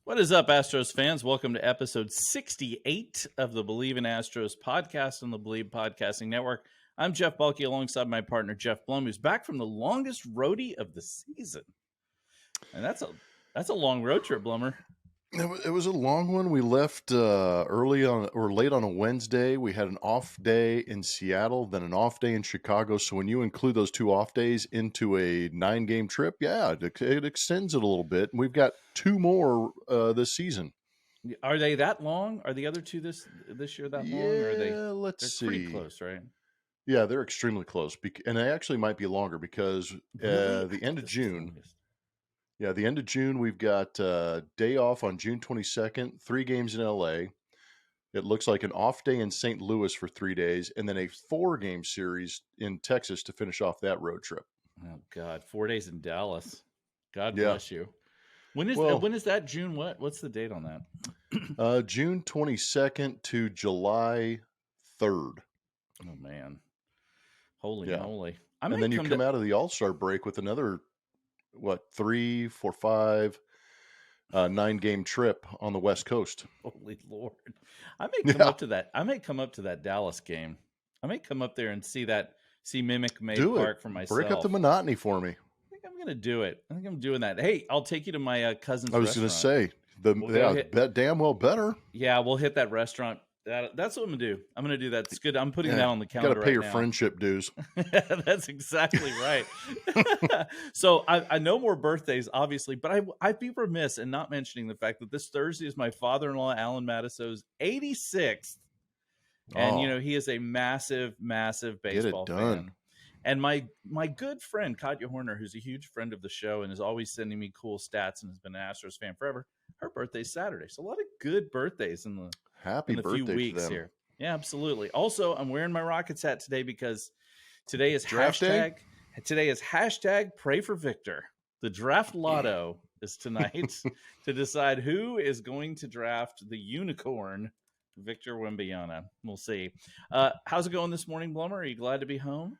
What is up, Astros fans? Welcome to episode 68 of the Believe in Astros podcast on the Believe Podcasting Network. I'm Geoff Blum alongside my partner, Geoff Blum, who's back from the longest roadie of the season. And that's a long road trip, Blummer. It was a long one. We left early on or late on a Wednesday. We had an off day in Seattle, then an off day in Chicago. So when you include those two off days into a 9-game trip, it extends it a little bit. And we've got two more this season. Are they that long? Are the other two this year that long? Or are they're see. Pretty close, right? Yeah, they're extremely close. And they actually might be longer because really? The end of June. Yeah, the end of June, we've got day off on June 22nd, 3 games in LA. It looks like an off day in St. Louis for 3 days, and then a 4-game series in Texas to finish off that road trip. Oh, God. 4 days in Dallas. God bless you. When is that? June what? What's the date on that? June 22nd to July 3rd. Oh, man. Holy moly. And then you come out of the All-Star break with another 3, 4, 5, 9-game trip on the West Coast. Holy Lord. I may come up to that. I may come up to that Dallas game. I may come up there and see Mimic May Park for myself. Break up the monotony for me. I think I'm going to do it. I think I'm doing that. Hey, I'll take you to my cousin's restaurant. I was going to say, damn well better. Yeah, we'll hit that restaurant. That's what I'm going to do. I'm going to do that. It's good. I'm putting that on the calendar. Got to pay your friendship dues. That's exactly right. So I know more birthdays, obviously, but I'd be remiss in not mentioning the fact that this Thursday is my father-in-law, Alan Matiso's 86th. And, he is a massive, massive baseball fan. And my good friend, Katya Horner, who's a huge friend of the show and is always sending me cool stats and has been an Astros fan forever, her birthday's Saturday. So a lot of good birthdays in the few weeks here. Yeah, absolutely. Also, I'm wearing my Rockets hat today because today is hashtag Pray for Victor. The draft lotto is tonight to decide who is going to draft the unicorn, Victor Wembanyama. We'll see. How's it going this morning, Blummer? Are you glad to be home?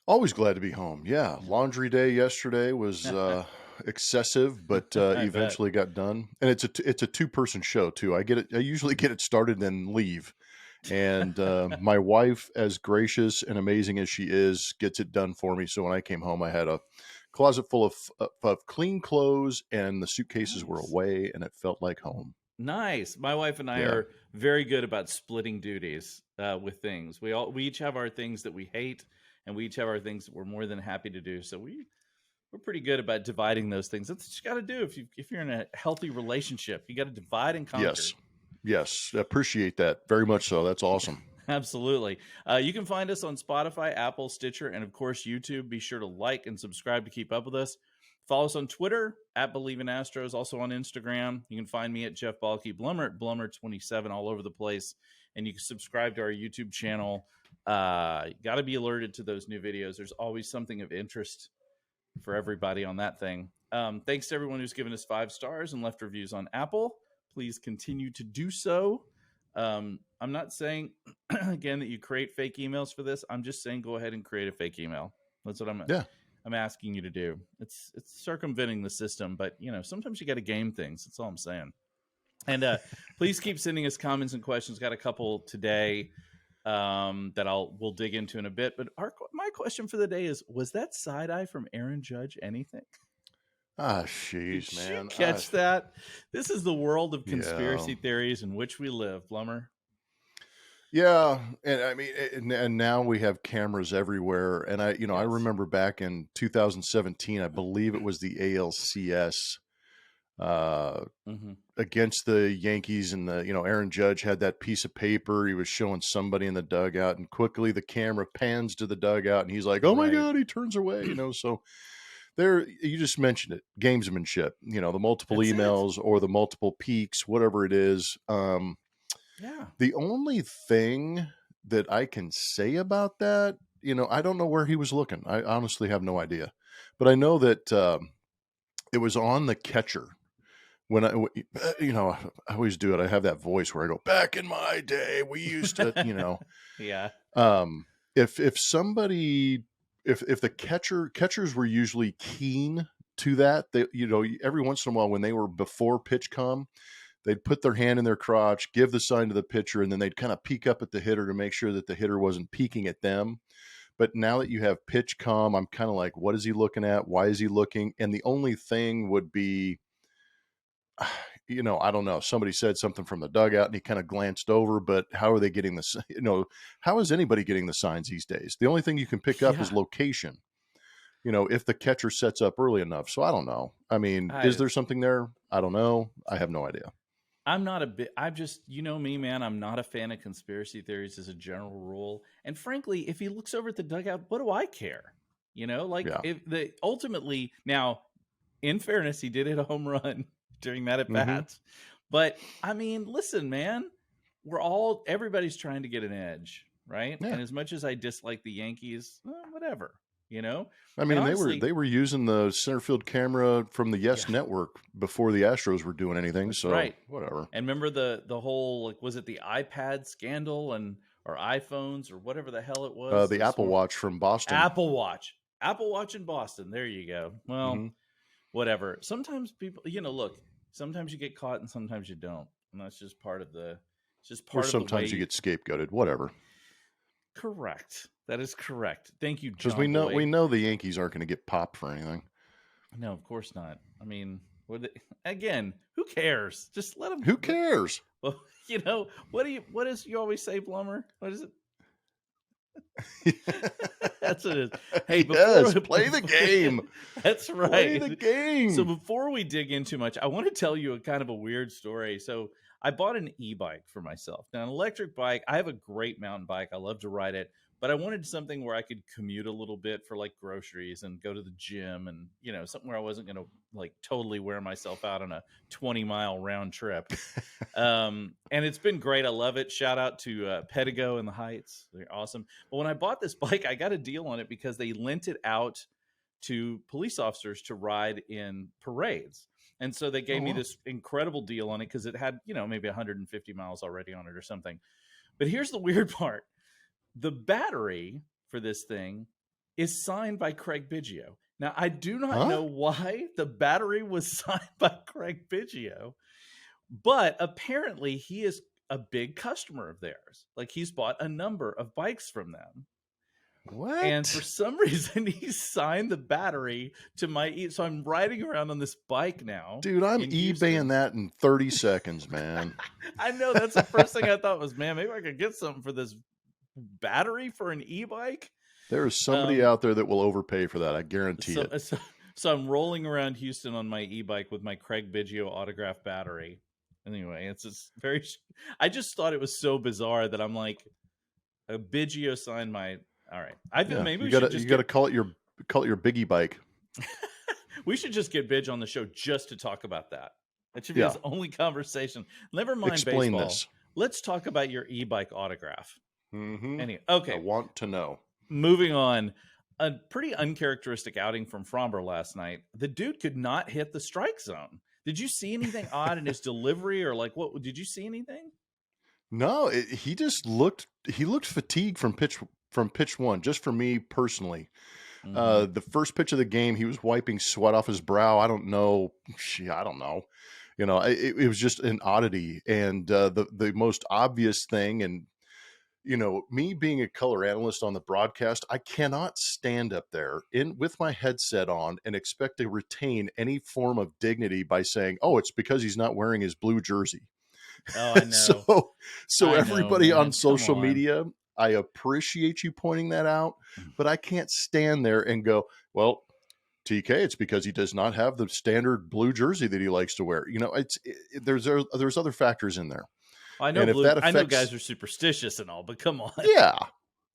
Always glad to be home. Yeah, laundry day yesterday was excessive, but eventually got done. And it's a 2-person show too. I usually get it started and then leave. And my wife, as gracious and amazing as she is, gets it done for me. So when I came home, I had a closet full of clean clothes, and the suitcases were away, and it felt like home. Nice. My wife and I are very good about splitting duties with things. We each have our things that we hate, and we each have our things that we're more than happy to do. So we're pretty good about dividing those things. That's what you got to do if you're in a healthy relationship. You got to divide and conquer. Yes, appreciate that very much. So that's awesome. Absolutely. You can find us on Spotify, Apple, Stitcher, and of course YouTube. Be sure to like and subscribe to keep up with us. Follow us on Twitter at Believe in Astros. Also on Instagram, you can find me at Geoff Balke, Blummer at Blummer27, all over the place. And you can subscribe to our YouTube channel. Got to be alerted to those new videos. There's always something of interest for everybody on that thing. Thanks to everyone who's given us 5 stars and left reviews on Apple. Please continue to do so. I'm not saying, again, that you create fake emails for this. I'm just saying go ahead and create a fake email. That's what I'm asking you to do. It's circumventing the system, but, sometimes you got to game things. That's all I'm saying. And please keep sending us comments and questions. Got a couple today that we'll dig into in a bit. But my question for the day is, was that side eye from Aaron Judge anything? Jeez, man. Did you catch that? This is the world of conspiracy theories in which we live, Blummer. Yeah, and I mean, and now we have cameras everywhere. And I remember back in 2017, I believe it was the ALCS against the Yankees, and Aaron Judge had that piece of paper. He was showing somebody in the dugout, and quickly the camera pans to the dugout, and he's like, "Oh my God!" He turns away. So there, you just mentioned it, gamesmanship. The multiple emails or the multiple peaks, whatever it is. The only thing that I can say about that, I don't know where he was looking. I honestly have no idea, but I know that it was on the catcher. When I always do it. I have that voice where I go, back in my day, we used to, Yeah. If somebody, if the catchers were usually keen to that. They, every once in a while when they were before pitch com, they'd put their hand in their crotch, give the sign to the pitcher, and then they'd kind of peek up at the hitter to make sure that the hitter wasn't peeking at them. But now that you have pitch com, I'm kind of like, what is he looking at? Why is he looking? And the only thing would be, I don't know. Somebody said something from the dugout and he kind of glanced over, but how are they getting this? How is anybody getting the signs these days? The only thing you can pick up is location, if the catcher sets up early enough. So I don't know. I mean, is there something there? I don't know. I have no idea. I'm just, me, man, I'm not a fan of conspiracy theories as a general rule. And frankly, if he looks over at the dugout, what do I care? If ultimately, now, in fairness, he did hit a home run during that at bats. But I mean, listen, man, everybody's trying to get an edge, right? Yeah. And as much as I dislike the Yankees, whatever. I mean, honestly, they were using the center field camera from the Yes Network before the Astros were doing anything. So whatever. And remember the whole, was it the iPad scandal or iPhones or whatever the hell it was? The Apple Watch from Boston. Apple Watch in Boston. There you go. Well, whatever. Sometimes people, look, sometimes you get caught and sometimes you don't. And that's just part of the, or sometimes you get scapegoated, whatever. Correct. That is correct. Thank you, John. Because we know the Yankees aren't going to get popped for anything. No, of course not. I mean, again, who cares? Just let them. Who cares? Well, what is you always say, Blummer? What is it? That's what it is. Hey, play the game. That's right. Play the game. So before we dig in too much, I want to tell you a kind of a weird story. So I bought an e-bike for myself. Now, an electric bike. I have a great mountain bike. I love to ride it. But I wanted something where I could commute a little bit for like groceries and go to the gym and, something where I wasn't going to like totally wear myself out on a 20-mile round trip. And it's been great. I love it. Shout out to Pedigo in the Heights. They're awesome. But when I bought this bike, I got a deal on it because they lent it out to police officers to ride in parades. And so they gave me this incredible deal on it because it had, maybe 150 miles already on it or something. But here's the weird part. The battery for this thing is signed by Craig Biggio. Now, I do not know why the battery was signed by Craig Biggio, but apparently he is a big customer of theirs. Like, he's bought a number of bikes from them. What? And for some reason, he signed the battery to so I'm riding around on this bike now. Dude, I'm eBaying that in 30 seconds, man. I know. That's the first thing I thought was, man, maybe I could get something for this battery for an e-bike. There is somebody out there that will overpay for that. I guarantee it. So I'm rolling around Houston on my e-bike with my Craig Biggio autograph battery. Anyway, it's just I just thought it was so bizarre that I'm like, a Biggio signed my. All right, I think maybe you got to call it your Biggie bike. We should just get Bidge on the show just to talk about that. That should be his only conversation. Never mind Explain baseball. This. Let's talk about your e-bike autograph. Anyway, okay. I want to know. Moving on, a pretty uncharacteristic outing from Fromber last night. The dude could not hit the strike zone. Did you see anything odd in his delivery, or like what? Did you see anything? No, he just looked fatigued from pitch one. Just for me personally, the first pitch of the game, he was wiping sweat off his brow. I don't know. It was just an oddity, and the most obvious thing, and me being a color analyst on the broadcast, I cannot stand up there with my headset on and expect to retain any form of dignity by saying, "Oh, it's because he's not wearing his blue jersey." Oh, I know. so everybody on social media, I appreciate you pointing that out, but I can't stand there and go, "Well, TK, it's because he does not have the standard blue jersey that he likes to wear." There's other factors in there. I know, I know guys are superstitious and all, but come on. Yeah,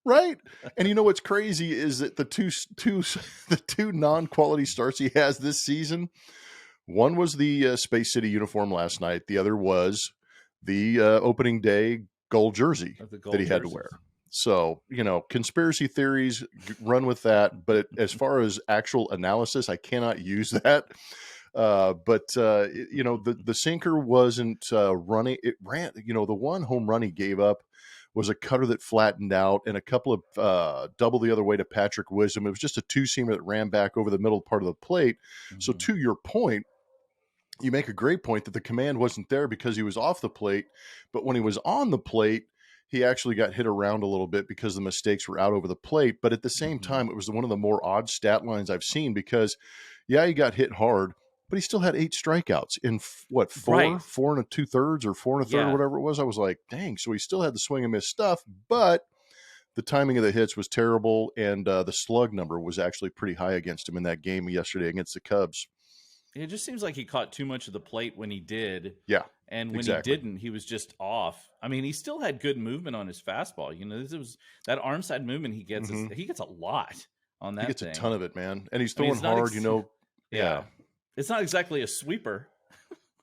right. And what's crazy is that the two non-quality starts he has this season, one was the Space City uniform last night. The other was the opening day gold jersey that he had to wear. So, conspiracy theories, run with that. But as far as actual analysis, I cannot use that. The sinker wasn't running. It ran, the one home run he gave up was a cutter that flattened out, and a couple of double the other way to Patrick Wisdom. It was just a two-seamer that ran back over the middle part of the plate. So to your point, you make a great point that the command wasn't there because he was off the plate, but when he was on the plate, he actually got hit around a little bit because the mistakes were out over the plate. But at the same time, it was one of the more odd stat lines I've seen because, yeah, he got hit hard, but he still had 8 strikeouts in four and 2/3 or 4 1/3 or whatever it was. I was like, dang. So he still had the swing and miss stuff, but the timing of the hits was terrible, and the slug number was actually pretty high against him in that game yesterday against the Cubs. It just seems like he caught too much of the plate when he did. Yeah. And when he didn't, he was just off. I mean, he still had good movement on his fastball. You know, this was that arm side movement he gets. He gets a lot on that. He gets thing. a ton of it, man. And he's throwing hard, you know. Yeah. It's not exactly a sweeper,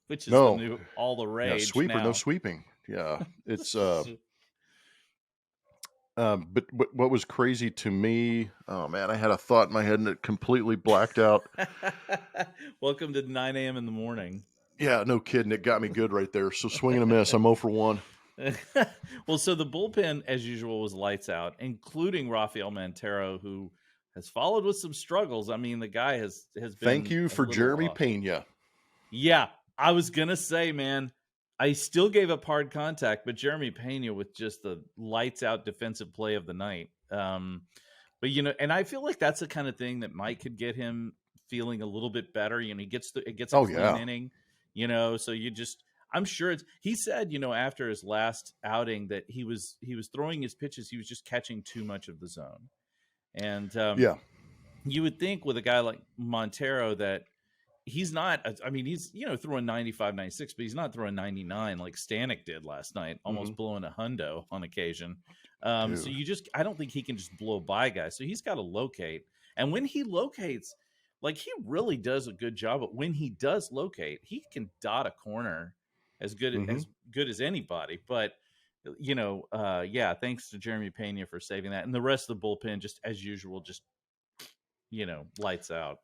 which is all the rage. Yeah, sweeper, now. No sweeping. Yeah. It's but what was crazy to me, oh man, I had a thought in my head and it completely blacked out. Welcome to 9 a.m. in the morning. Yeah, no kidding. It got me good right there. So swing and a miss. I'm 0 for 1. Well, so the bullpen, as usual, was lights out, including Rafael Montero, who has followed with some struggles. I mean, the guy has been. Thank you for Jeremy Pena. Yeah, I was going to say, man, I still gave up hard contact, but Jeremy Pena with just the lights out defensive play of the night. But, you know, and I feel like that's the kind of thing that Mike could get him feeling a little bit better. You know, it gets a clean inning, you know, so I'm sure he said, you know, after his last outing that he was throwing his pitches. He was just catching too much of the zone. And you would think with a guy like Montero that he's not, I mean, he's, you know, throwing 95, 96, but he's not throwing 99 like Stanek did last night, almost blowing a hundo on occasion. So I don't think he can just blow by guys. So he's got to locate. And when he locates, like he really does a good job. But when he does locate, he can dot a corner as good as anybody. But, you know, thanks to Jeremy Pena for saving that. And the rest of the bullpen, just as usual, just, you know, lights out.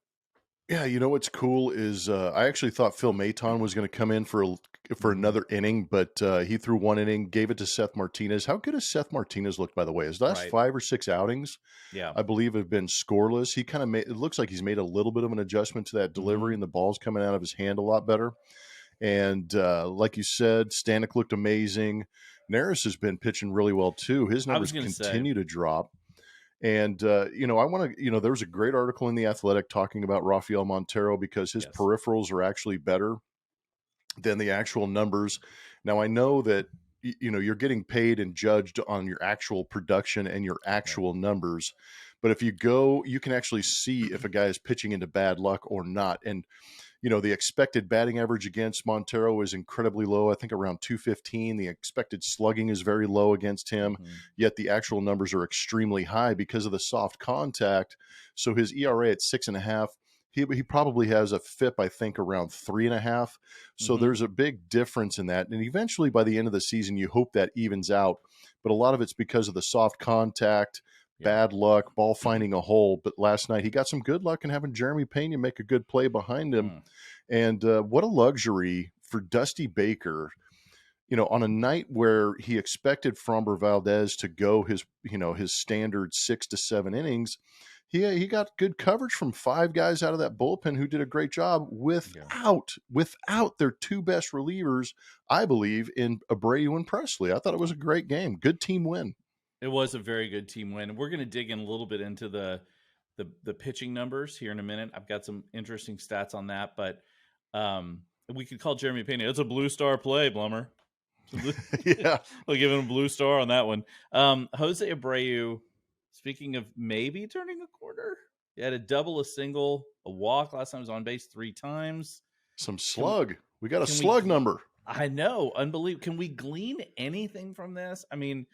Yeah, you know what's cool is I actually thought Phil Maton was going to come in for another inning, but he threw 1 inning, gave it to Seth Martinez. How good has Seth Martinez looked, by the way? His last 5 or 6 outings, I believe, have been scoreless. He kind of it looks like he's made a little bit of an adjustment to that delivery, and the ball's coming out of his hand a lot better. And like you said, Stanek looked amazing. Neris has been pitching really well too. His numbers continue to drop. And, you know, I want to, you know, there was a great article in The Athletic talking about Rafael Montero because his peripherals are actually better than the actual numbers. Now, I know that, you know, you're getting paid and judged on your actual production and your actual numbers. But if you go, you can actually see if a guy is pitching into bad luck or not. And, you know, the expected batting average against Montero is incredibly low. I think around 215. The expected slugging is very low against him, yet the actual numbers are extremely high because of the soft contact. So his ERA at 6.5, he probably has a FIP, I think, around 3.5. So there's a big difference in that. And eventually by the end of the season, you hope that evens out. But a lot of it's because of the soft contact, bad luck, ball finding a hole. But last night he got some good luck in having Jeremy Pena make a good play behind him. And what a luxury for Dusty Baker, you know, on a night where he expected Framber Valdez to go his standard 6 to 7 innings. He got good coverage from 5 guys out of that bullpen who did a great job without their 2 best relievers, I believe, in Abreu and Presley. I thought it was a great game. Good team win. It was a very good team win. We're going to dig in a little bit into the pitching numbers here in a minute. I've got some interesting stats on that, but we could call Jeremy Pena. It's a blue star play, Blummer. Yeah. We'll give him a blue star on that one. Jose Abreu, speaking of maybe turning a corner, he had a double, a single, a walk. Last time he was on base 3 times. Some slug. We got a slug number. I know. Unbelievable. Can we glean anything from this? I mean,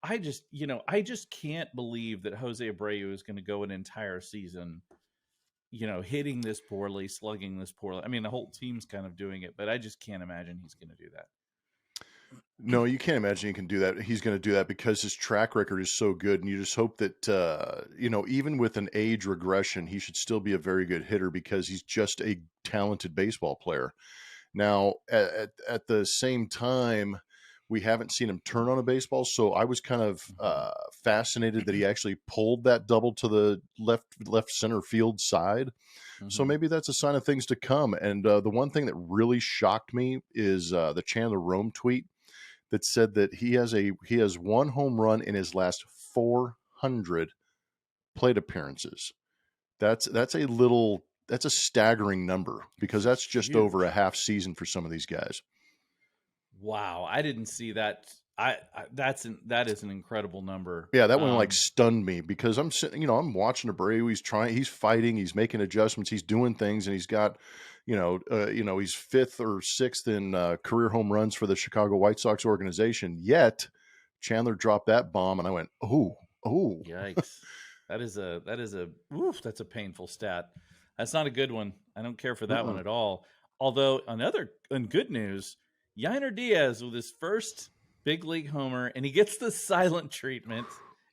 I just can't believe that Jose Abreu is going to go an entire season, you know, hitting this poorly, slugging this poorly. I mean, the whole team's kind of doing it, but I just can't imagine he's going to do that. No, you can't imagine he can do that. He's going to do that because his track record is so good. And you just hope that, you know, even with an age regression, he should still be a very good hitter because he's just a talented baseball player. Now, at the same time, we haven't seen him turn on a baseball. So I was kind of fascinated that he actually pulled that double to the left center field side. So maybe that's a sign of things to come. And the one thing that really shocked me is the Chandler Rome tweet that said that he has one home run in his last 400 plate appearances. That's a staggering number, because that's just huge. over a half season for some of these guys. Wow, I didn't see that. That is an incredible number. Yeah, that one like stunned me, because I'm sitting, I'm watching Abreu. He's fighting, he's making adjustments, he's doing things, and he's got, he's fifth or sixth in career home runs for the Chicago White Sox organization. Yet Chandler dropped that bomb, and I went, oh, yikes! That's a painful stat. That's not a good one. I don't care for that one at all. Although in good news, Yainer Diaz with his first big league homer, and he gets the silent treatment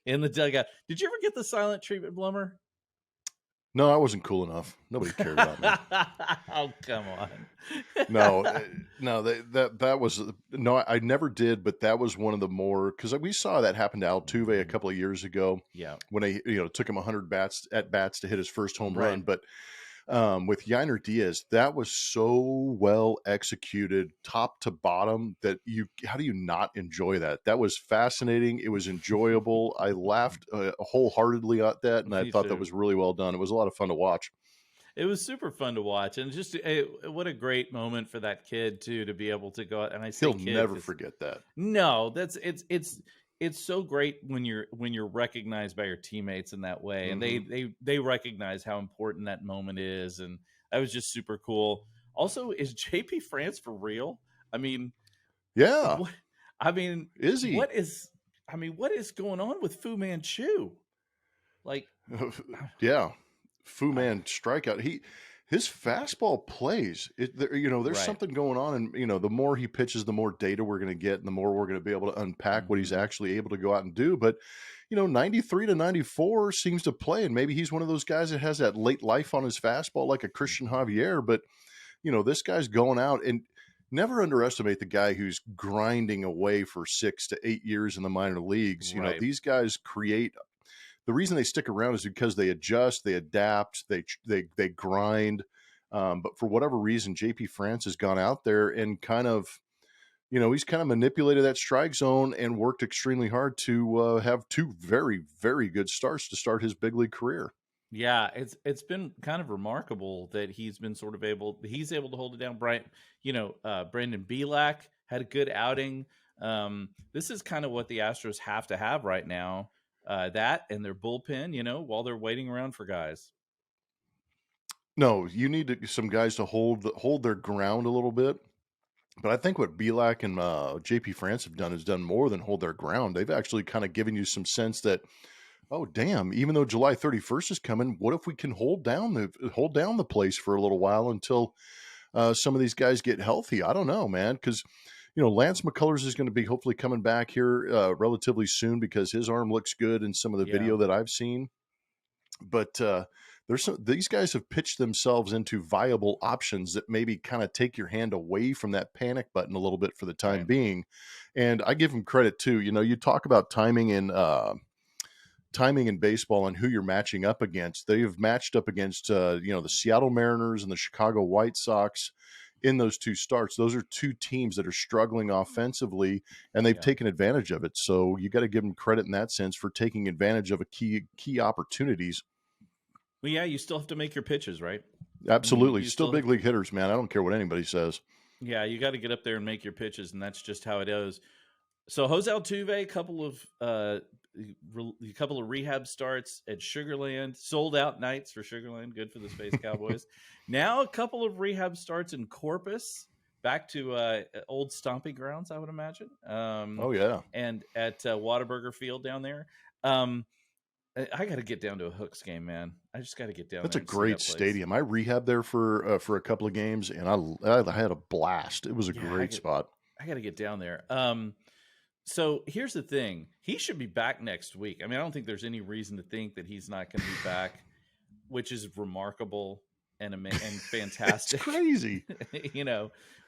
in the dugout. Did you ever get the silent treatment, Blummer? No, I wasn't cool enough. Nobody cared about me. Oh, come on. No, that was no. I never did, but that was one of the more, because we saw that happen to Altuve a couple of years ago. Yeah, when it took him 100 bats to hit his first home run, but. With Yainer Diaz, that was so well executed, top to bottom, that how do you not enjoy that? That was fascinating. It was enjoyable. I laughed wholeheartedly at that, and I thought that was really well done. It was a lot of fun to watch. It was super fun to watch, and just what a great moment for that kid too, to be able to go out. And he'll never forget that. No, it's so great when you're recognized by your teammates in that way, and they recognize how important that moment is, and that was just super cool. Also, is JP France for real? I mean, yeah. Is he? What is going on with Fu Manchu? Like, yeah, Fu Man strikeout. His fastball plays. There's something going on, and the more he pitches, the more data we're going to get, and the more we're going to be able to unpack what he's actually able to go out and do. But 93 to 94 seems to play, and maybe he's one of those guys that has that late life on his fastball, like a Christian Javier. But this guy's going out, and never underestimate the guy who's grinding away for 6 to 8 years in the minor leagues. Right. These guys create. The reason they stick around is because they adjust, they adapt, they grind. But for whatever reason, JP France has gone out there and kind of, he's kind of manipulated that strike zone and worked extremely hard to have two very, very good starts to start his big league career. Yeah, it's been kind of remarkable that he's been able to hold it down. Brandon Belak had a good outing. This is kind of what the Astros have to have right now. That and their bullpen, while they're waiting around for guys. No, you need some guys to hold their ground a little bit. But I think what Belak and JP France have done is done more than hold their ground. They've actually kind of given you some sense that, oh damn, even though July 31st is coming, what if we can hold down the place for a little while until some of these guys get healthy? I don't know, man, because Lance McCullers is going to be hopefully coming back here relatively soon, because his arm looks good in some of the video that I've seen. But these guys have pitched themselves into viable options that maybe kind of take your hand away from that panic button a little bit for the time being. And I give them credit too. You talk about timing in baseball and who you're matching up against. They've matched up against the Seattle Mariners and the Chicago White Sox in those two starts. Those are two teams that are struggling offensively, and they've taken advantage of it. So you got to give them credit in that sense for taking advantage of key opportunities. Well, yeah, you still have to make your pitches, right? Absolutely. Still big league hitters, man. I don't care what anybody says. Yeah, you got to get up there and make your pitches, and that's just how it is. So Jose Altuve, a couple of rehab starts at Sugarland, sold out nights for Sugarland, good for the Space Cowboys. Now a couple of rehab starts in Corpus, back to old stomping grounds, I would imagine. And at Whataburger Field down there. I got to get down to a Hooks game, man. I just got to get down. That's there. That's a great stadium. I rehabbed there for a couple of games, and I had a blast. It was a great spot. I got to get down there. So here's the thing. He should be back next week. I mean, I don't think there's any reason to think that he's not going to be back, which is remarkable and fantastic. It's crazy.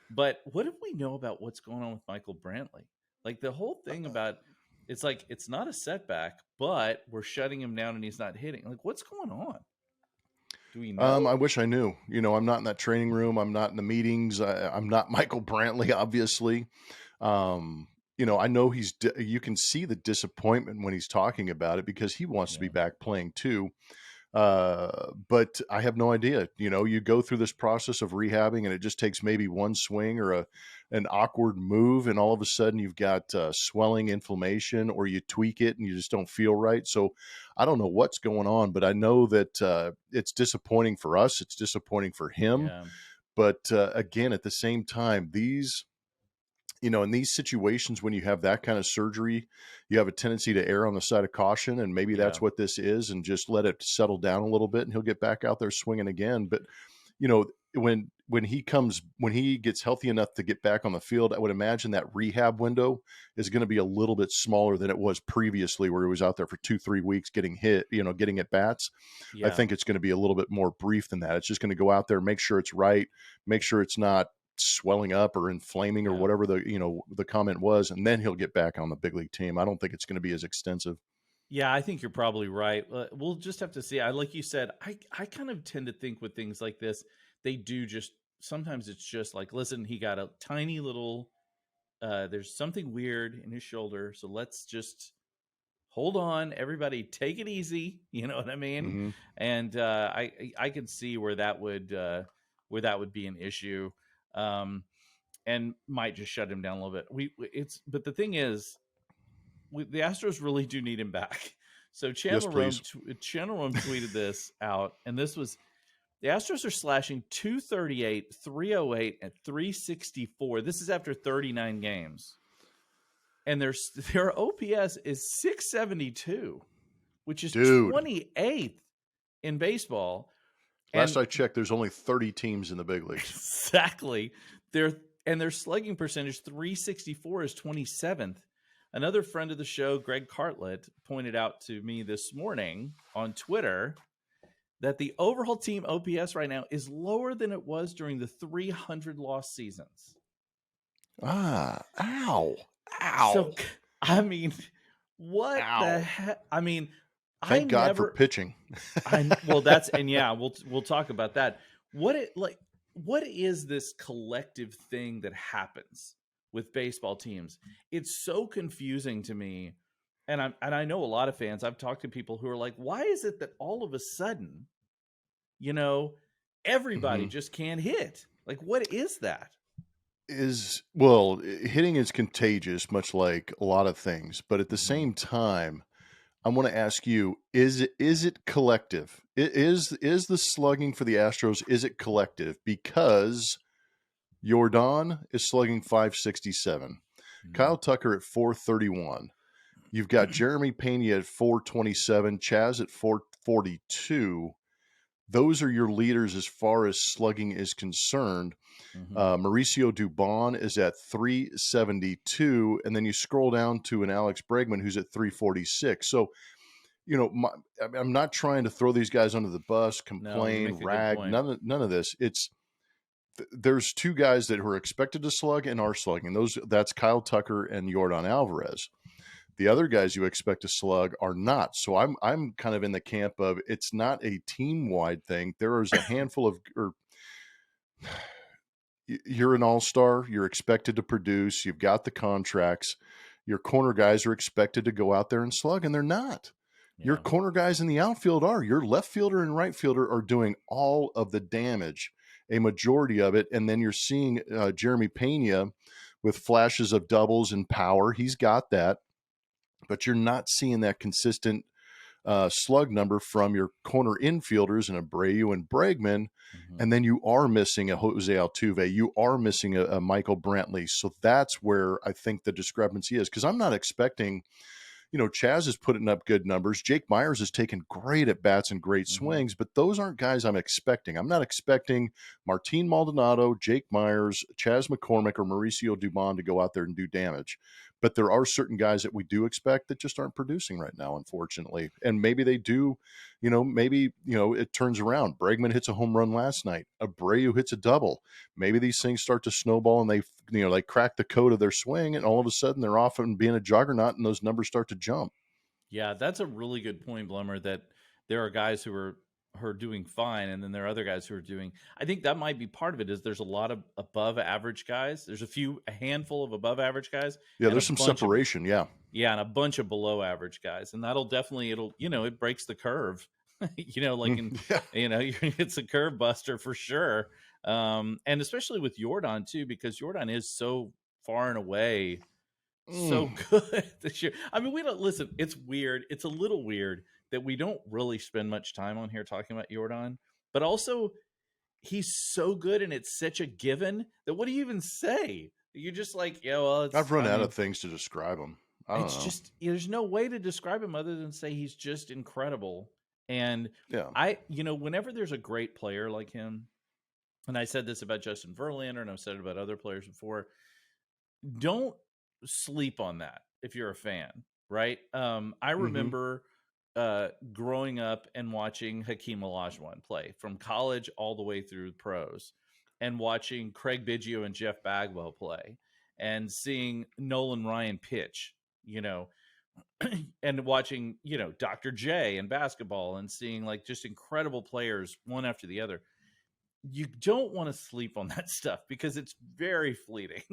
But what do we know about what's going on with Michael Brantley? Like the whole thing about it's like it's not a setback, but we're shutting him down and he's not hitting. Like what's going on? Do we know? I wish I knew. I'm not in that training room. I'm not in the meetings. I'm not Michael Brantley, obviously. I know you can see the disappointment when he's talking about it because he wants to be Yeah. back playing too. But I have no idea. You go through this process of rehabbing and it just takes maybe one swing or an awkward move, and all of a sudden you've got swelling, inflammation, or you tweak it and you just don't feel right. So I don't know what's going on, but I know that it's disappointing for us. It's disappointing for him. Yeah. But again, at the same time, in these situations, when you have that kind of surgery, you have a tendency to err on the side of caution. And maybe Yeah. that's what this is, and just let it settle down a little bit and he'll get back out there swinging again. But, you know, when he gets healthy enough to get back on the field, I would imagine that rehab window is going to be a little bit smaller than it was previously, where he was out there for 2-3 weeks getting hit, getting at bats. I Yeah. think it's going to be a little bit more brief than that. It's just going to go out there, make sure it's right, make sure it's not swelling up or inflaming or Yeah. whatever the comment was, and then he'll get back on the big league team. I don't think it's going to be as extensive. Yeah, I think you're probably right. We'll just have to see. Like you said, I kind of tend to think with things like this, they do just sometimes it's just like, listen, he got a tiny little there's something weird in his shoulder, so let's just hold on, everybody, take it easy. You know what I mean? Mm-hmm. And I can see where that would be an issue, and might just shut him down a little bit. But the thing is, the Astros really do need him back. So Yes, Channel Rome please. tweeted this out, and this was the Astros are slashing 238, 308, and 364. This is after 39 games. And their OPS is 672, which is 28th in baseball. Last I checked, there's only 30 teams in the big leagues. Exactly. Their slugging percentage, 364, is 27th. Another friend of the show, Greg Cartlett, pointed out to me this morning on Twitter that the overall team OPS right now is lower than it was during the 300 loss seasons. Ow. So, I mean, what Ow. the heck? I mean, Thank God for pitching. we'll talk about that. What is this collective thing that happens with baseball teams? It's so confusing to me. And I know a lot of fans. I've talked to people who are like, why is it that all of a sudden, everybody just can't hit? Like, what is that? Hitting is contagious, much like a lot of things. But at the same time, I want to ask you, is it collective? Is the slugging for the Astros, is it collective? Because Yordan is slugging 567. Kyle Tucker at 431. You've got Jeremy Pena at 427, Chaz at 442. Those are your leaders as far as slugging is concerned. Mauricio Dubon is at 372, and then you scroll down to an Alex Bregman who's at 346. So, I'm not trying to throw these guys under the bus, complain, rag, none of this. There's two guys that are expected to slug and are slugging. That's Kyle Tucker and Yordan Alvarez. The other guys you expect to slug are not. So I'm kind of in the camp of it's not a team-wide thing. There is a handful of you're an all-star. You're expected to produce. You've got the contracts. Your corner guys are expected to go out there and slug, and they're not. Yeah. Your corner guys in the outfield are. Your left fielder and right fielder are doing all of the damage, a majority of it. And then you're seeing Jeremy Pena with flashes of doubles and power. He's got that. But you're not seeing that consistent slug number from your corner infielders in Abreu and Bregman. And then you are missing a Jose Altuve. You are missing a Michael Brantley. So that's where I think the discrepancy is, because I'm not expecting, Chaz is putting up good numbers. Jake Myers is taking great at bats and great swings, but those aren't guys I'm expecting. I'm not expecting Martin Maldonado, Jake Myers, Chas McCormick, or Mauricio Dubon to go out there and do damage. But there are certain guys that we do expect that just aren't producing right now, unfortunately. And maybe they do, it turns around. Bregman hits a home run last night. Abreu hits a double. Maybe these things start to snowball and like crack the code of their swing, and all of a sudden they're off and being a juggernaut, and those numbers start to jump. Yeah, that's a really good point, Blummer, that there are guys who are doing fine, and then there are other guys who are doing. I think that might be part of it. Is there's a lot of above average guys. There's a handful of above average guys. Yeah, And a there's some bunch of separation. Yeah. and a bunch of below average guys, and it'll it breaks the curve. Like in Yeah. it's a curve buster for sure. And especially with Jordan too, because Jordan is so far and away so good this year. I mean, we don't listen. It's weird. It's a little weird that we don't really spend much time on here talking about Jordan, but also he's so good, and it's such a given that what do you even say? You're just like, yeah, well, I've run out of things to describe him. I don't know. it's just there's no way to describe him other than say he's just incredible. And Yeah. whenever there's a great player like him, and I said this about Justin Verlander, and I've said it about other players before, don't sleep on that if you're a fan, right? I remember growing up and watching Hakeem Olajuwon play from college all the way through the pros, and watching Craig Biggio and Jeff Bagwell play, and seeing Nolan Ryan pitch, and watching, Dr. J in basketball, and seeing like just incredible players one after the other. You don't want to sleep on that stuff because it's very fleeting.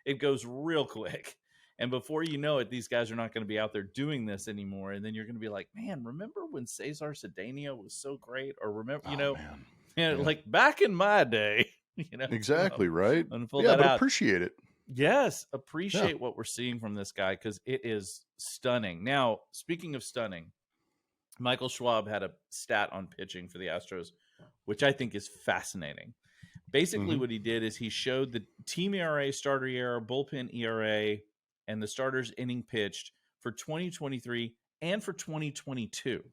It goes real quick. And before you know it, these guys are not going to be out there doing this anymore. And then you're going to be like, man, remember when Cesar Cedeno was so great? Or remember, like back in my day, Exactly, right? Pull Yeah, that but out. appreciate it. Yes, appreciate what we're seeing from this guy because it is stunning. Now, speaking of stunning, Michael Schwab had a stat on pitching for the Astros, which I think is fascinating. Basically, what he did is he showed the team ERA, starter ERA, bullpen ERA, and the starters inning pitched for 2023 and for 2022.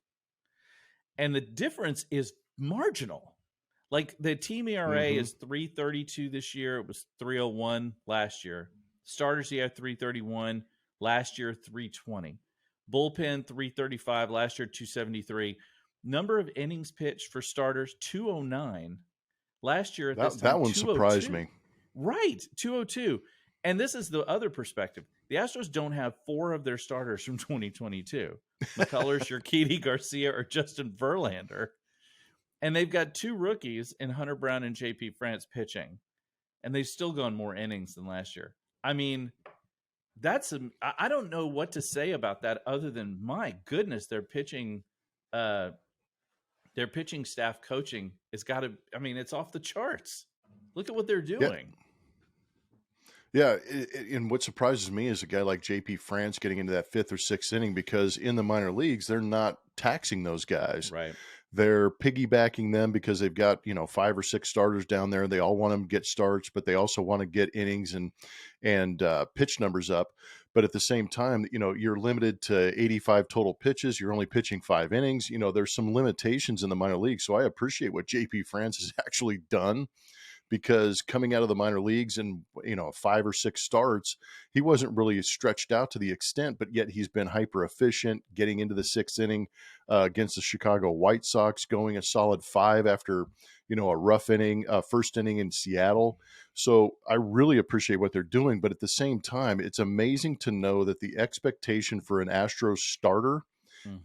And the difference is marginal. Like the team ERA is 3.32 this year. It was 3.01 last year. Starters ERA 3.31 last year, 3.20. Bullpen 3.35 last year, 2.73. Number of innings pitched for starters 2.09 last year. At this time, that one surprised me. Right, 2.02. And this is the other perspective. The Astros don't have 4 of their starters from 2022. McCullers, Urquidy, Garcia, or Justin Verlander. And they've got 2 rookies in Hunter Brown and JP France pitching. And they've still gone more innings than last year. I mean, I don't know what to say about that other than, my goodness, their pitching staff coaching has got to, it's off the charts. Look at what they're doing. Yeah, and what surprises me is a guy like JP France getting into that 5th or 6th inning, because in the minor leagues, they're not taxing those guys. Right. They're piggybacking them because they've got, 5 or 6 starters down there. They all want them to get starts, but they also want to get innings and pitch numbers up. But at the same time, you're limited to 85 total pitches. You're only pitching 5 innings. There's some limitations in the minor leagues. So I appreciate what JP France has actually done, because coming out of the minor leagues and 5 or 6 starts, he wasn't really stretched out to the extent, but yet he's been hyper efficient, getting into the 6th inning against the Chicago White Sox, going a solid 5 after a rough inning, first inning in Seattle. So I really appreciate what they're doing, but at the same time, it's amazing to know that the expectation for an Astros starter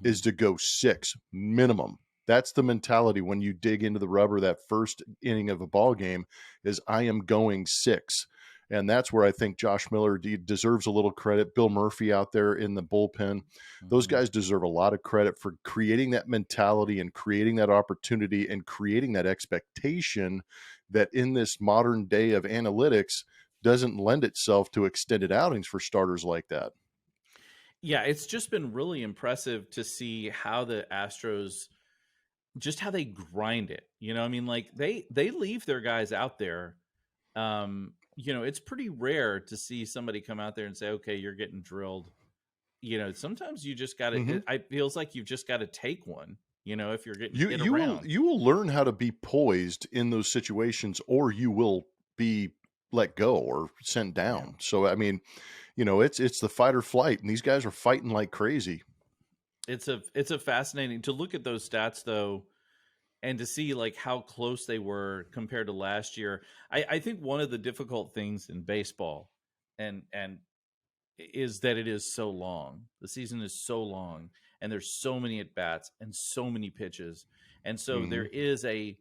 is to go 6 minimum. That's the mentality when you dig into the rubber. That first inning of a ball game is, I am going 6. And that's where I think Josh Miller deserves a little credit. Bill Murphy out there in the bullpen. Those guys deserve a lot of credit for creating that mentality and creating that opportunity and creating that expectation that in this modern day of analytics doesn't lend itself to extended outings for starters like that. Yeah, it's just been really impressive to see how the Astros, just how they grind it. Like they leave their guys out there. It's pretty rare to see somebody come out there and say, okay, you're getting drilled. Sometimes you just got to, it feels like you've just got to take one, if you're getting hit around. You will learn how to be poised in those situations, or you will be let go or sent down. So, it's the fight or flight, and these guys are fighting like crazy. It's a fascinating to look at those stats, though. and to see like how close they were compared to last year. I think one of the difficult things in baseball and is that it is so long. The season is so long, and there's so many at bats and so many pitches, and so Mm-hmm.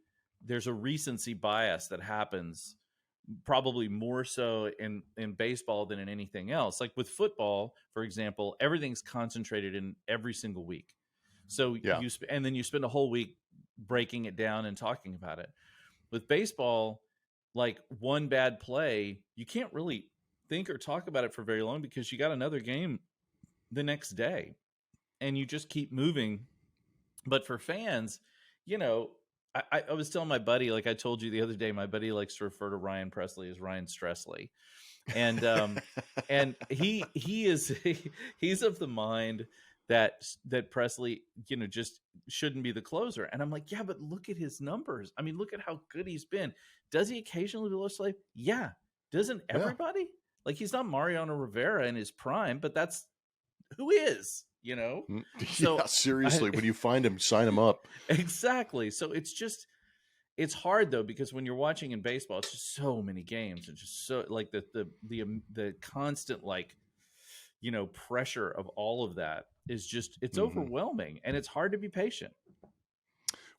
there's a recency bias that happens probably more so in baseball than in anything else. Like with football, for example, everything's concentrated in every single week. So Yeah. and then you spend a whole week breaking it down and talking about it. With baseball, like one bad play, you can't really think or talk about it for very long because you got another game the next day and you just keep moving. But for fans, you know, I was telling my buddy, like I told you the other day, my buddy likes to refer to Ryan Presley as Ryan Stressley. And and he is he's of the mind that Presley, you know, just shouldn't be the closer. And I'm like, yeah, but look at his numbers. I mean, look at how good he's been. Does he occasionally blow a slave? Yeah. Doesn't Yeah. everybody? Like he's not Mariano Rivera in his prime, but that's who is, you know? Yeah, So seriously, when you find him, sign him up. exactly. So it's hard though because when you're watching in baseball, it's just so many games and just so like the constant like you know pressure of all of that is just it's Mm-hmm. overwhelming and it's hard to be patient.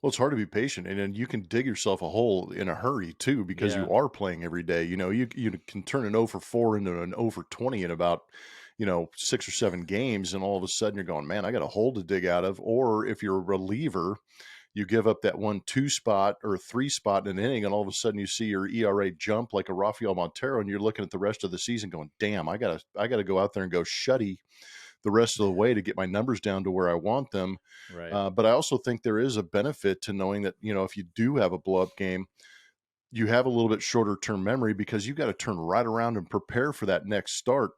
Well, it's hard to be patient, and then you can dig yourself a hole in a hurry too because Yeah, you are playing every day. You know, you can turn an 0 for 4 into an 0 for 20 in about 6 or 7 games, and all of a sudden you're going, man, I got a hole to dig out of. Or if you're a reliever, you give up that 1-2 spot or 3 spot in an inning, and all of a sudden you see your ERA jump like a Rafael Montero, and you're looking at the rest of the season going, damn, I gotta go out there and go shutty the rest of the way to get my numbers down to where I want them. right. But I also think there is a benefit to knowing that, if you do have a blow up game, you have a little bit shorter term memory because you got to turn right around and prepare for that next start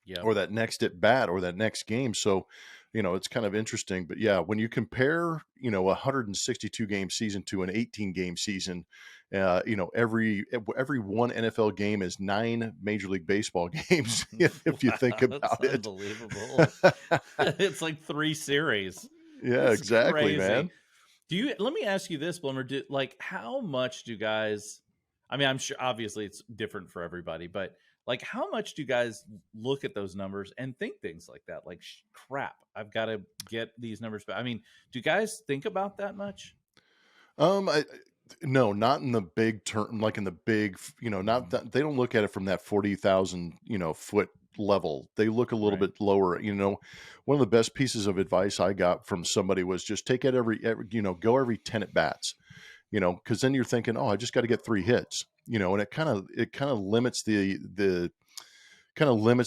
Yep. or that next at bat or that next game. So, it's kind of interesting. But yeah, when you compare, a 162 game season to an 18 game season, every one NFL game is 9 Major League Baseball games, if you think Wow, that's about it. unbelievable. It's like 3 series. Yeah, It's exactly, crazy. man. Let me ask you this, Blummer, like how much do guys, I mean, I'm sure obviously it's different for everybody, but like how much do guys look at those numbers and think things like that? Like, crap, I've got to get these numbers back. I mean, do guys think about that much? I no, not in the big term, like in the big, not that they don't look at it from that 40,000, foot level. They look a little Right. bit lower. One of the best pieces of advice I got from somebody was just take it every go every 10 at bats, because then you're thinking, oh, I just got to get 3 hits, and it kind of limits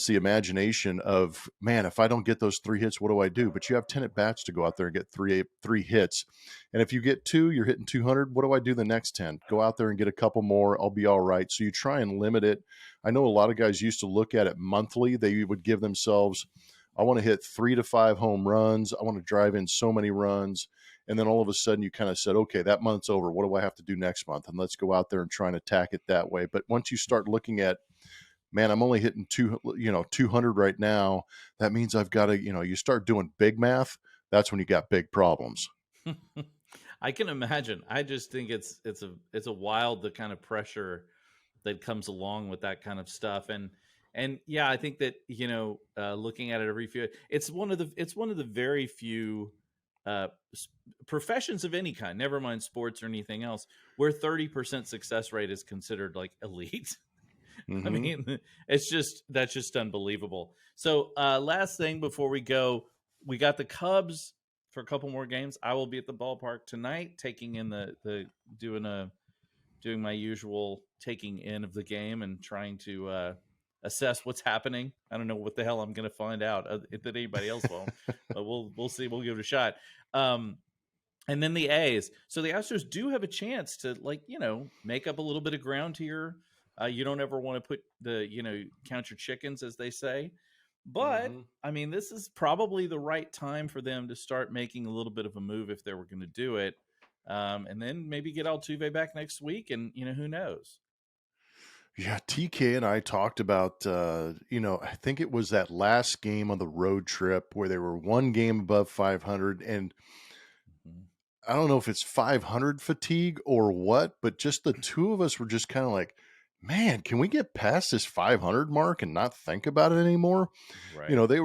the imagination of, man, if I don't get those 3 hits, what do I do? But you have 10 at bats to go out there and get three hits. And if you get 2, you're hitting 200. What do I do the next 10? Go out there and get a couple more. I'll be all right. So you try and limit it. I know a lot of guys used to look at it monthly. They would give themselves, I want to hit 3 to 5 home runs. I want to drive in so many runs. And then all of a sudden you kind of said, okay, that month's over. What do I have to do next month? And let's go out there and try and attack it that way. But once you start looking at, man, I'm only hitting 200 right now. That means I've got to, you start doing big math. That's when you got big problems. I can imagine. I just think it's a wild the kind of pressure that comes along with that kind of stuff. And yeah, I think that looking at it every few, it's one of the very few professions of any kind, never mind sports or anything else, where 30% success rate is considered like elite. I Mm-hmm. mean, that's just unbelievable. So, last thing before we go, we got the Cubs for a couple more games. I will be at the ballpark tonight, taking in the doing my usual taking in of the game and trying to assess what's happening. I don't know what the hell I'm going to find out that anybody else won't, but we'll see. We'll give it a shot. And then the A's. So the Astros do have a chance to make up a little bit of ground here. You don't ever want to put count your chickens, as they say. But Mm-hmm. I mean, this is probably the right time for them to start making a little bit of a move if they were going to do it. And then maybe get Altuve back next week, and who knows? Yeah, TK and I talked about, I think it was that last game on the road trip where they were 1 game above 500. And Mhm. I don't know if it's 500 fatigue or what, but just the two of us were just kind of like, man, can we get past this 500 mark and not think about it anymore? Right. They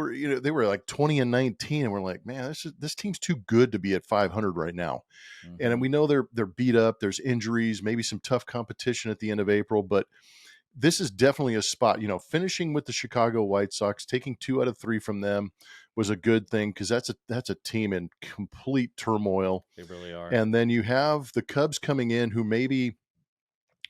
were like 20-19, and we're like, man, this team's too good to be at 500 right now. And Mm-hmm. we know they're beat up. There's injuries, maybe some tough competition at the end of April, but this is definitely a spot. Finishing with the Chicago White Sox, taking 2 out of 3 from them was a good thing, because that's a team in complete turmoil. They really are. And then you have the Cubs coming in, who maybe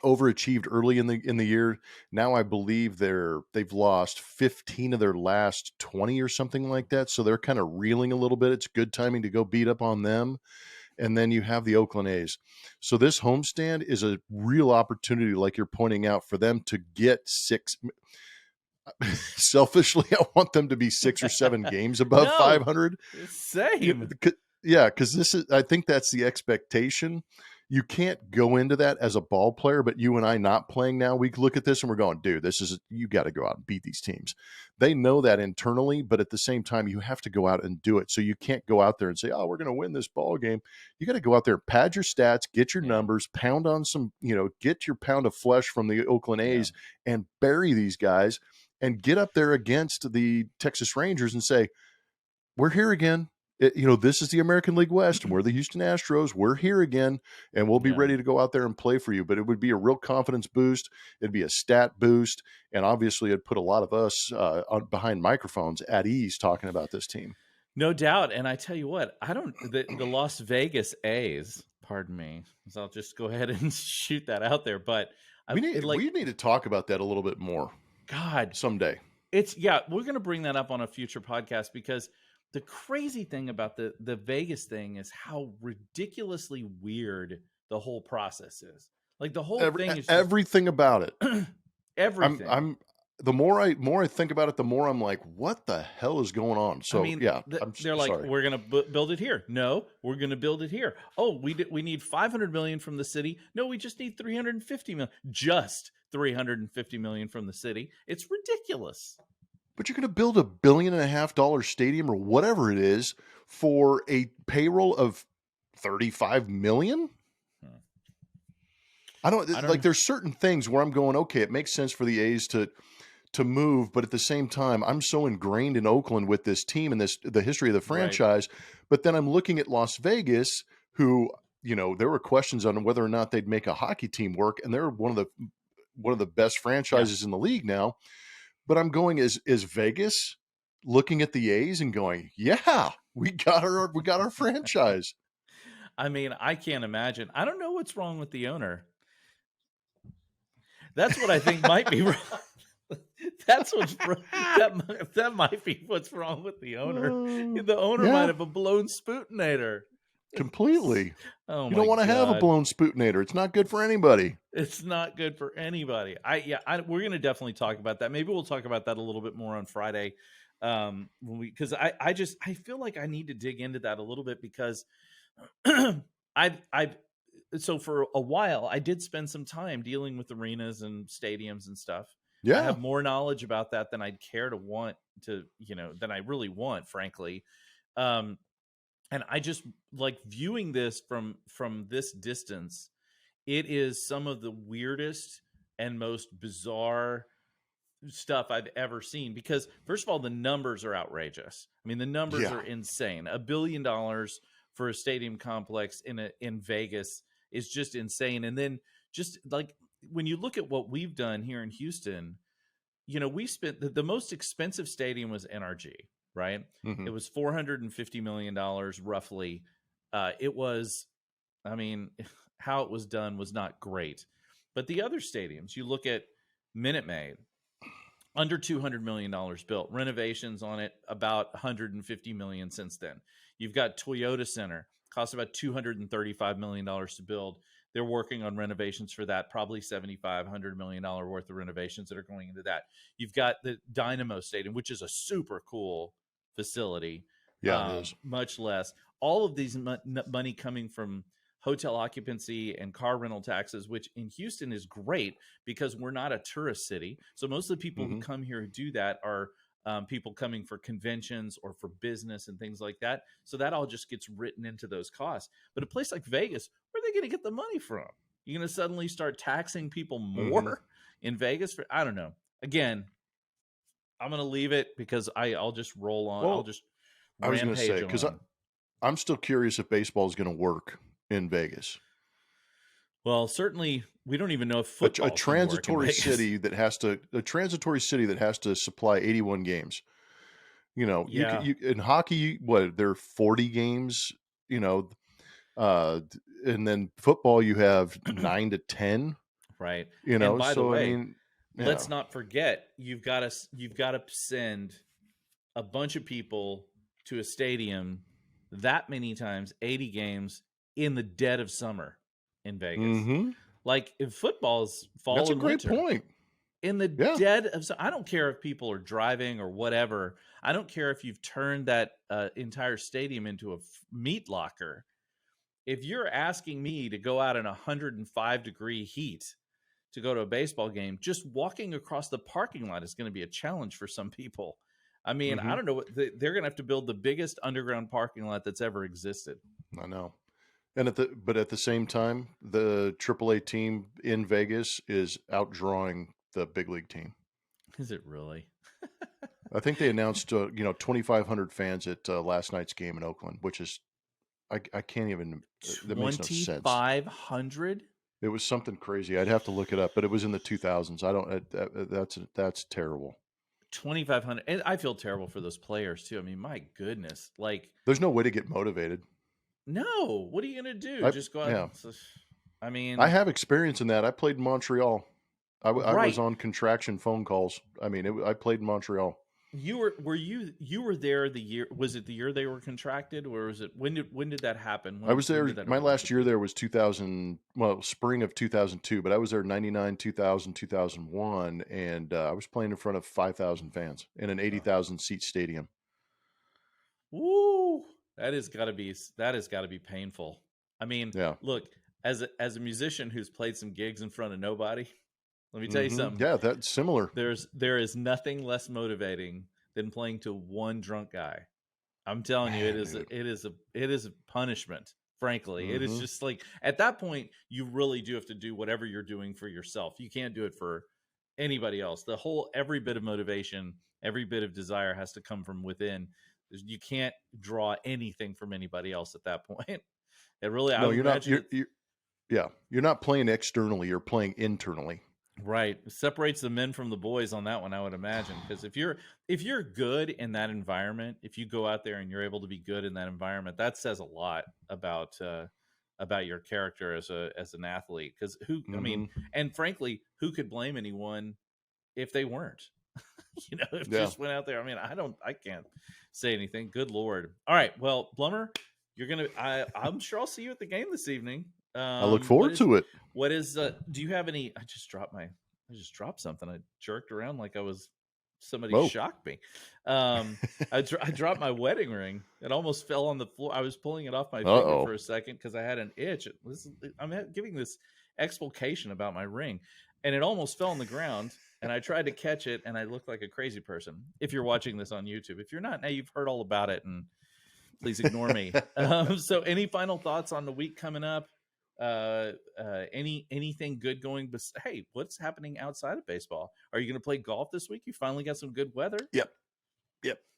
overachieved early in the year. Now I believe they've lost 15 of their last 20 or something like that. So they're kind of reeling a little bit. It's good timing to go beat up on them. And then you have the Oakland A's. So this homestand is a real opportunity, like you're pointing out, for them to get 6. Selfishly, I want them to be 6 or 7 games above No, 500. same. Yeah, because I think that's the expectation. You can't go into that as a ball player, but you and I not playing now, we look at this and we're going, dude, you got to go out and beat these teams. They know that internally, but at the same time, you have to go out and do it. So you can't go out there and say, oh, we're going to win this ball game. You got to go out there, pad your stats, get your numbers, pound on some, get your pound of flesh from the Oakland A's and bury these guys, and get up there against the Texas Rangers and say, we're here again. This is the American League West, and we're the Houston Astros. We're here again, and we'll be ready to go out there and play for you. But it would be a real confidence boost. It'd be a stat boost, and obviously it'd put a lot of us behind microphones at ease talking about this team. No doubt. And I tell you what, the Las Vegas A's, pardon me, so I'll just go ahead and shoot that out there. But we need to talk about that a little bit more. God, someday. We're going to bring that up on a future podcast, because the crazy thing about the Vegas thing is how ridiculously weird the whole process is. Like the whole thing is just, everything about it. Everything. I'm the more I think about it, the more I'm like, what the hell is going on? So they're like, we're going to build it here. No, we're going to build it here. Oh, we need 500 million from the city. No, we just need 350 million. Just 350 million from the city. It's ridiculous. But you're going to build $1.5 billion stadium or whatever it is for a payroll of $35 million. I don't like. There's certain things where I'm going, okay, it makes sense for the A's to move, but at the same time, I'm so ingrained in Oakland with this team and the history of the franchise. Right. But then I'm looking at Las Vegas, who, there were questions on whether or not they'd make a hockey team work, and they're one of the best franchises in the league now. But I'm going, is Vegas looking at the A's and going, yeah, we got our franchise. I mean, I can't imagine. I don't know what's wrong with the owner. That's what I think might be wrong. That's that might be what's wrong with the owner. The owner might have a blown spootinator. Completely. Oh, you don't want to have a blown spootinator. It's not good for anybody. It's not good for anybody. We're going to definitely talk about that. Maybe we'll talk about that a little bit more on Friday. Because I feel like I need to dig into that a little bit, because so for a while I did spend some time dealing with arenas and stadiums and stuff. Yeah. I have more knowledge about that than I'd care to want to, than I really want, frankly. And I just like viewing this from this distance. It is some of the weirdest and most bizarre stuff I've ever seen, because first of all, the numbers are outrageous. I mean, the numbers are insane. $1 billion for a stadium complex in Vegas is just insane. And then just like when you look at what we've done here in Houston, we spent the most expensive stadium was NRG. Right. Mm-hmm. It was $450 million roughly. It was, I mean, how it was done was not great. But the other stadiums, you look at Minute Maid, under $200 million built, renovations on it about $150 million since then. You've got Toyota Center, cost about $235 million to build. They're working on renovations for that, probably $75-100 million worth of renovations that are going into that. You've got the Dynamo Stadium, which is a super cool facility. Yeah, it is. Much less. All of these money coming from hotel occupancy and car rental taxes, which in Houston is great because we're not a tourist city. So most of the people who come here who do that are people coming for conventions or for business and things like that. So that all just gets written into those costs. But a place like Vegas, where are they going to get the money from? You're going to suddenly start taxing people more in Vegas for, I don't know. Again, I'm going to leave it because I'll just roll on. Well, I'll just I was going to say, rampage because on. I'm still curious if baseball is going to work in Vegas. Well, certainly we don't even know if football a transitory city that has to supply 81 games. You know, Yeah. you in hockey, what, there are 40 games, you know, and then football you have 9 to 10. Right. You know, And by the so I way, mean, let's not forget you've got to send a bunch of people to a stadium that many times, 80 games in the dead of summer in Vegas. Like if football's fall that's a and great winter, point. in the dead of summer, I don't care if people are driving or whatever. I don't care if you've turned that entire stadium into a meat locker. If you're asking me to go out in 105-degree heat to go to a baseball game, just walking across the parking lot is going to be a challenge for some people. I mean, I don't know. They're going to have to build the biggest underground parking lot that's ever existed. I know. And but at the same time, the AAA team in Vegas is outdrawing the big league team. Is it really? I think they announced, 2,500 fans at last night's game in Oakland, which is, I can't even. That makes no sense. 2,500. It was something crazy. I'd have to look it up, but it was in the 2000s. I don't. That's terrible. 2,500, and I feel terrible for those players too. I mean, my goodness, like there's no way to get motivated. No, what are you gonna do? Just go out. Yeah. I mean, I have experience in that. I played in Montreal. I was on contraction phone calls. I mean, I played in Montreal. You were there the year, was it the year they were contracted, or was it when did that happen? I was there. My last year there was 2000, spring of 2002, but I was there 99, 2000, 2001, and I was playing in front of 5,000 fans in an 80,000 seat stadium. Woo! That has got to be painful. I mean, look, as a musician who's played some gigs in front of nobody, let me tell you something. Yeah, that's similar. There is nothing less motivating than playing to one drunk guy. I'm telling you, it is a punishment. Frankly, it is just like at that point, you really do have to do whatever you're doing for yourself. You can't do it for anybody else. Every bit of motivation, every bit of desire has to come from within. You can't draw anything from anybody else at that point. It really, no, you're not. You're not playing externally. You're playing internally. Right. It separates the men from the boys on that one, I would imagine. Because if you're good in that environment, if you go out there and you're able to be good in that environment, that says a lot about your character as an athlete. Because I mean, and frankly, who could blame anyone if they weren't? If just went out there. I mean, I can't say anything. Good Lord. All right. Well, Blummer, I'm sure I'll see you at the game this evening. I look forward to it. What is do you have any? I just dropped something. I jerked around like I was somebody shocked me. I dropped my wedding ring. It almost fell on the floor. I was pulling it off my finger for a second because I had an itch. I'm giving this explication about my ring, and it almost fell on the ground. And I tried to catch it, and I looked like a crazy person. If you're watching this on YouTube, if you're not, now you've heard all about it, and please ignore me. So, any final thoughts on the week coming up? Anything good going? Hey, what's happening outside of baseball? Are you going to play golf this week? You finally got some good weather. Yep.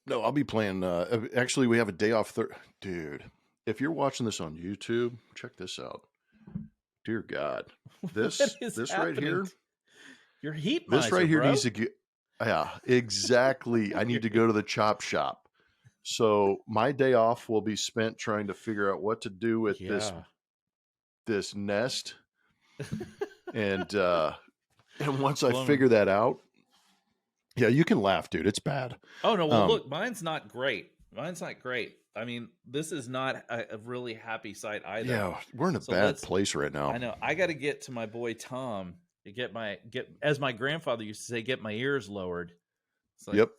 No, I'll be playing. Actually, we have a day off. Dude, if you're watching this on YouTube, check this out. Dear God, this right here. Your heat. This right here needs to get. Yeah, exactly. I need to go to the chop shop. So my day off will be spent trying to figure out what to do with this nest, and once I figure that out, you can laugh, dude. It's bad. Oh no! Well, look, mine's not great. I mean, this is not a really happy sight either. Yeah, we're in a bad place right now. I know. I got to get to my boy Tom to get as my grandfather used to say, get my ears lowered. Like, yep.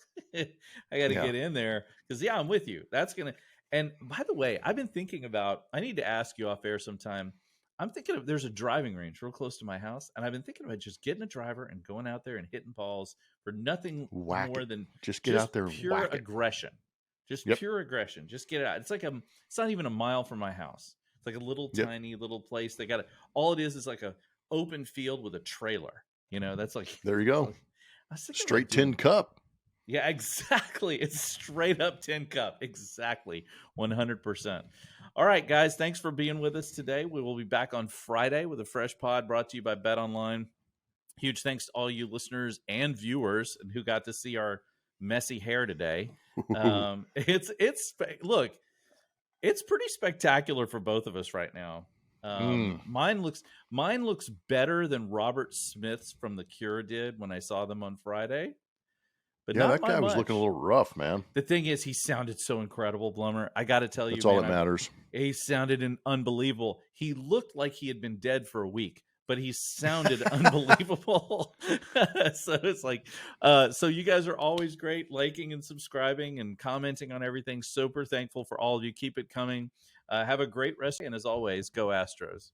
I got to get in there because I'm with you. That's gonna. And by the way, I've been thinking about. I need to ask you off air sometime. I'm thinking of there's a driving range real close to my house, and I've been thinking about just getting a driver and going out there and hitting balls for nothing Whack more it. than Just get out there and pure whack it. aggression. Just Yep. pure aggression. Just get it out. It's not even a mile from my house. It's like a little Yep. tiny little place. They got it. All it is like a open field with a trailer. That's like There you go. Straight tin cup. Yeah, exactly. It's straight up tin cup. Exactly. 100%. All right, guys. Thanks for being with us today. We will be back on Friday with a fresh pod brought to you by Bet Online. Huge thanks to all you listeners and viewers who got to see our messy hair today. Look, it's pretty spectacular for both of us right now. Mine looks better than Robert Smith's from The Cure did when I saw them on Friday. But yeah, that guy was looking a little rough, man. The thing is, he sounded so incredible, Blummer. I got to tell you, that's all that matters. He sounded unbelievable. He looked like he had been dead for a week, but he sounded unbelievable. So it's like, so you guys are always great, liking and subscribing and commenting on everything. Super thankful for all of you. Keep it coming. Have a great rest, and as always, go Astros.